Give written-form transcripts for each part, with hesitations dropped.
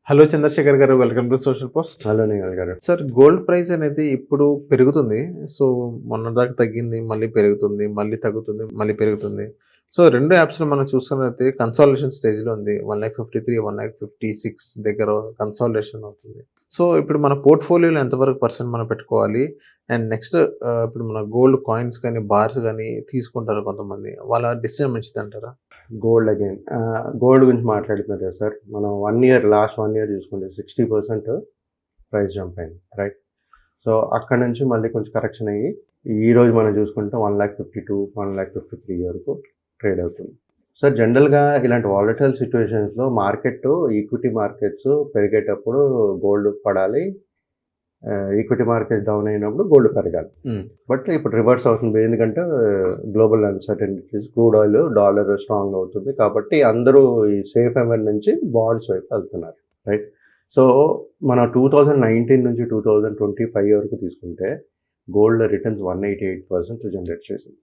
Hello Chandrashekar గారు, welcome to social post. Hello Nikhil గారు. Sir, gold price అనేది ఇప్పుడు పెరుగుతుంది. సో, మొన్నటిదాకా తగ్గింది, మళ్ళీ పెరుగుతుంది, మళ్ళీ తగ్గుతుంది, మళ్ళీ పెరుగుతుంది. సో, 2 యాప్స్‌లో మనం చూస్తున్నట్టయితే కన్సాలిడేషన్ స్టేజ్‌లో ఉంది. 1,53,00,000, 1,56,00,000 దగ్గర కన్సాలిడేషన్ అవుతుంది. సో, ఇప్పుడు మన పోర్ట్‌ఫోలియోలో ఎంతవరకు పర్సెంట్ మనం పెట్టుకోవాలి? అండ్ నెక్స్ట్ ఇప్పుడు మన గోల్డ్ కాయిన్స్ కానీ, బార్స్ గానీ తీసుకుంటారు కొంతమంది. వాళ్ళ డెసిషన్ మంచిదంటారా? గోల్డ్ అగైన్ గోల్డ్ గురించి మాట్లాడుతున్నారు కదా సార్. మనం లాస్ట్ 1 ఇయర్ చూసుకుంటే 60% ప్రైస్ జంప్ అయింది, రైట్? సో, అక్కడి నుంచి మళ్ళీ కొంచెం కరెక్షన్ అయ్యి ఈరోజు మనం చూసుకుంటే 1,52,00,000, 1,53,00,000 వరకు ట్రేడ్ అవుతుంది. సో, జనరల్‌గా ఇలాంటి వాలటైల్ సిట్యుయేషన్స్‌లో ఈక్విటీ మార్కెట్స్ పెరిగేటప్పుడు గోల్డ్ పడాలి. ఈక్విటీ మార్కెట్ డౌన్ అయినప్పుడు గోల్డ్ పెరగాలి. బట్ ఇప్పుడు రివర్స్ అవుతుంది. ఎందుకంటే global uncertainties, crude oil, dollar strong అవుతుంది. కాబట్టి అందరూ ఈ సేఫ్ హెవెన్ నుంచి బాండ్స్ వైపు వెళ్తున్నారు, రైట్? సో, మన 2019 నుంచి 2025 వరకు తీసుకుంటే గోల్డ్ రిటర్న్స్ 188% జనరేట్ చేసింది,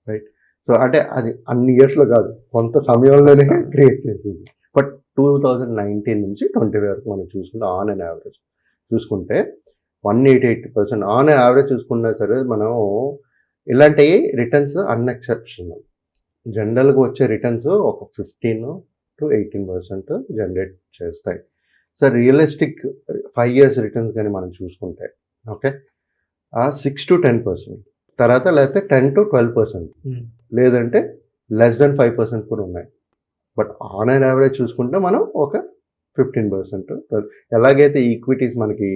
రైట్? సో, అంటే అది అన్ని ఇయర్స్‌లో కాదు, కొంత సమయంలోనే క్రియేట్ చేసింది. బట్ 2019 నుంచి 20 వరకు మనం చూసుకుంటే ఆన్ అండ్ యావరేజ్ చూసుకుంటే 188% ఆన్ యావరేజ్ చూసుకున్నా సరే, మనం ఇలాంటి రిటర్న్స్ అన్ఎక్సెప్షనల్. జనరల్గా వచ్చే రిటర్న్స్ ఒక 15-18% జనరేట్ చేస్తాయి. సో, రియలిస్టిక్ 5 ఇయర్స్ రిటర్న్స్ కానీ మనం చూసుకుంటే, ఓకే, 6-10%, తర్వాత లేకపోతే 10-12%, లేదంటే లెస్ దెన్ 5% కూడా ఉన్నాయి. బట్ ఆన్ అండ్ యావరేజ్ చూసుకుంటే మనం ఒక 15%. ఎలాగైతే ఈక్విటీస్ మనకి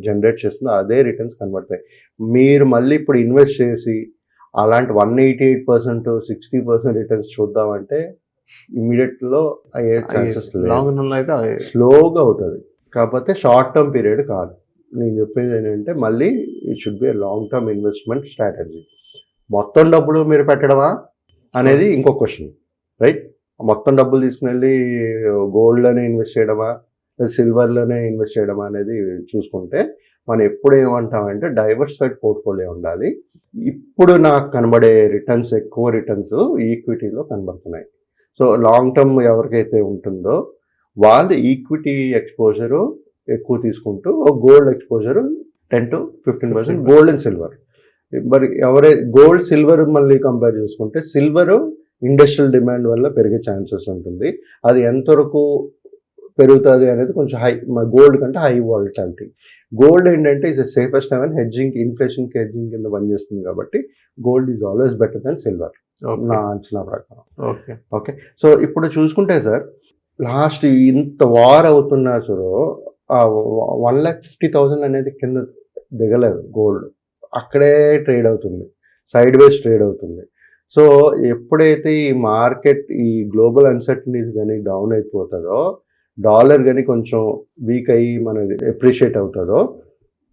జనరేట్ చేస్తుందో అదే రిటర్న్స్ కనబడతాయి. మీరు మళ్ళీ ఇప్పుడు ఇన్వెస్ట్ చేసి అలాంటి 188%, 60% రిటర్న్స్ చూద్దామంటే ఇమ్మీడియట్లో అయ్యే ఛాన్సెస్ లేదు. లాంగ్ రన్‌లో అయితే స్లోగా అవుతుంది. కాకపోతే షార్ట్ టర్మ్ పీరియడ్ కాదు. నేను చెప్పేది ఏంటంటే మళ్ళీ it should be long term investment strategy. మొత్తం డబ్బులు మీరు పెట్టడమా అనేది ఇంకో క్వశ్చన్, రైట్? మొత్తం డబ్బులు తీసుకుని గోల్డ్లోనే ఇన్వెస్ట్ చేయడమా, సిల్వర్లోనే ఇన్వెస్ట్ చేయడమా అనేది చూసుకుంటే మనం ఎప్పుడు ఏమంటామంటే డైవర్సిఫైడ్ పోర్ట్ఫోలియో ఉండాలి. ఇప్పుడు నాకు కనబడే రిటర్న్స్, ఎక్కువ రిటర్న్స్ ఈక్విటీలో కనబడుతున్నాయి. సో, లాంగ్ టర్మ్ ఎవరికైతే ఉంటుందో వాళ్ళు ఈక్విటీ ఎక్స్పోజరు ఎక్కువ తీసుకుంటూ gold exposure 10-15% gold and silver. మరి గోల్డ్ సిల్వర్ మళ్ళీ కంపేర్ చేసుకుంటే సిల్వరు ఇండస్ట్రియల్ డిమాండ్ వల్ల పెరిగే ఛాన్సెస్ ఉంటుంది. అది ఎంతవరకు పెరుగుతుంది అనేది కొంచెం గోల్డ్ కంటే హై వాలటాలిటీ. గోల్డ్ ఏంటంటే is safest haven, inflation hedging కింద పనిచేస్తుంది. కాబట్టి gold is always better than silver, నా అంచనా ప్రకారం. ఓకే. సో, ఇప్పుడు చూసుకుంటే సార్, లాస్ట్ ఇంత వార్ అవుతున్నా సరే 1,50,000 అనేది కింద దిగలేదు గోల్డ్. అక్కడే ట్రేడ్ అవుతుంది, సైడ్ వేస్ ట్రేడ్ అవుతుంది. సో, ఎప్పుడైతే ఈ మార్కెట్ ఈ గ్లోబల్ అన్సర్టనిటీస్ కానీ డౌన్ అయిపోతుందో, డాలర్ కానీ కొంచెం వీక్ అయ్యి మనది ఎప్రిషియేట్ అవుతుందో,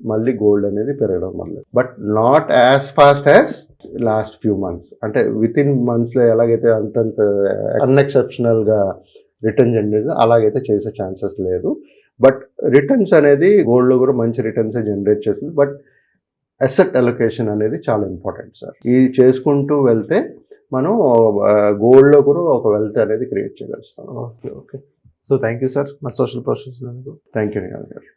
మళ్ళీ గోల్డ్ అనేది పెరగడం వల్ల. But not as fast as last few months. అంటే విత్ ఇన్ మంత్స్లో ఎలాగైతే అంతంత అన్ఎక్సెప్షనల్గా రిటర్న్ జనరేట్ అలాగైతే చేసే ఛాన్సెస్ లేదు. బట్ రిటర్న్స్ అనేది గోల్డ్లో కూడా మంచి రిటర్న్సే జనరేట్ చేస్తుంది. బట్ అసెట్ అలొకేషన్ అనేది చాలా ఇంపార్టెంట్ సార్. ఇది చేసుకుంటూ వెళ్తే మనం గోల్డ్లో కూడా ఒక వెల్త్ అనేది క్రియేట్ చేయగలుగుతాం. Okay. So, thank you sir, మా social post. Thank you Nikhil గారు.